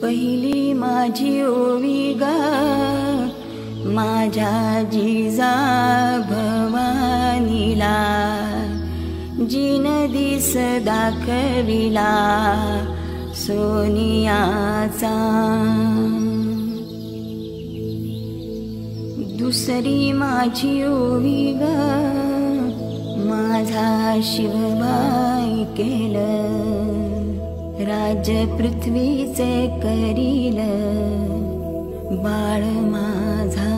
पहिली माझी ओवी गा माझ्या जिजा भवानीला, जिन दिस दाखविला सोनियाचा। दुसरी माझी ओवी गा माझा शिवबाई केलं, राज्य पृथ्वीचे करील बाळ माझा।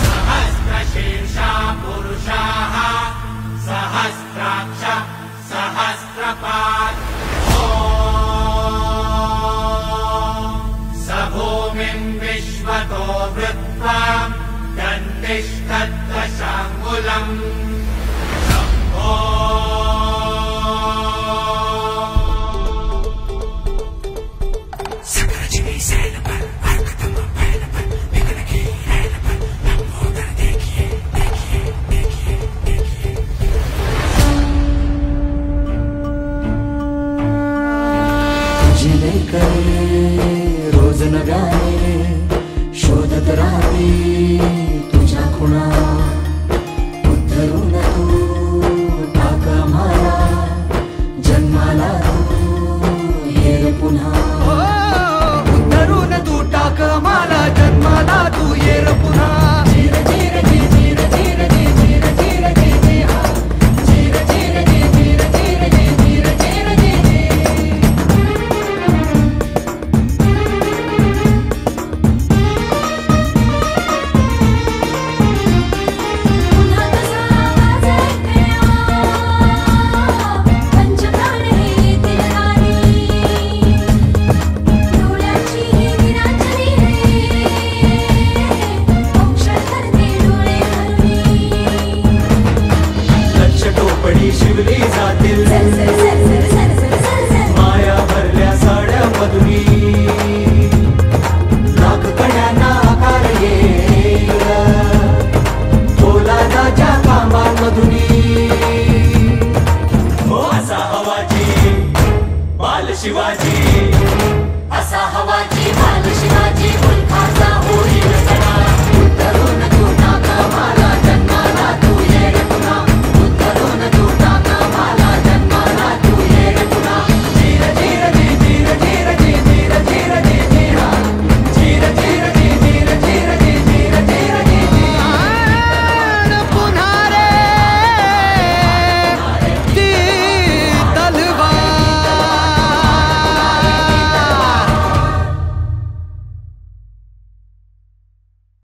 सहस्रशीर्षा पुरुषाः सहस्राक्ष सहस्रपात् स भूमिं विश्वतो वृत्वा दन्तिष्ठद्दशाङ्गुलम्। रोज नव्याने शोधत राहते तुझ्या खुणा, उद्धरून तू टाक आम्हाला जन्माला तू ये पुन्हा। उद्धरून तू टाक आम्हाला जन्माला तू ये पुन्हा। शिवली जातील माया भरल्या साड्या मधुरी, लाख कड्यांना आकार येईल पोलादाच्या कामांमधुनी। हो असा हवाजी बाल शिवाजी, असा हवाजी बाल शिवाजी।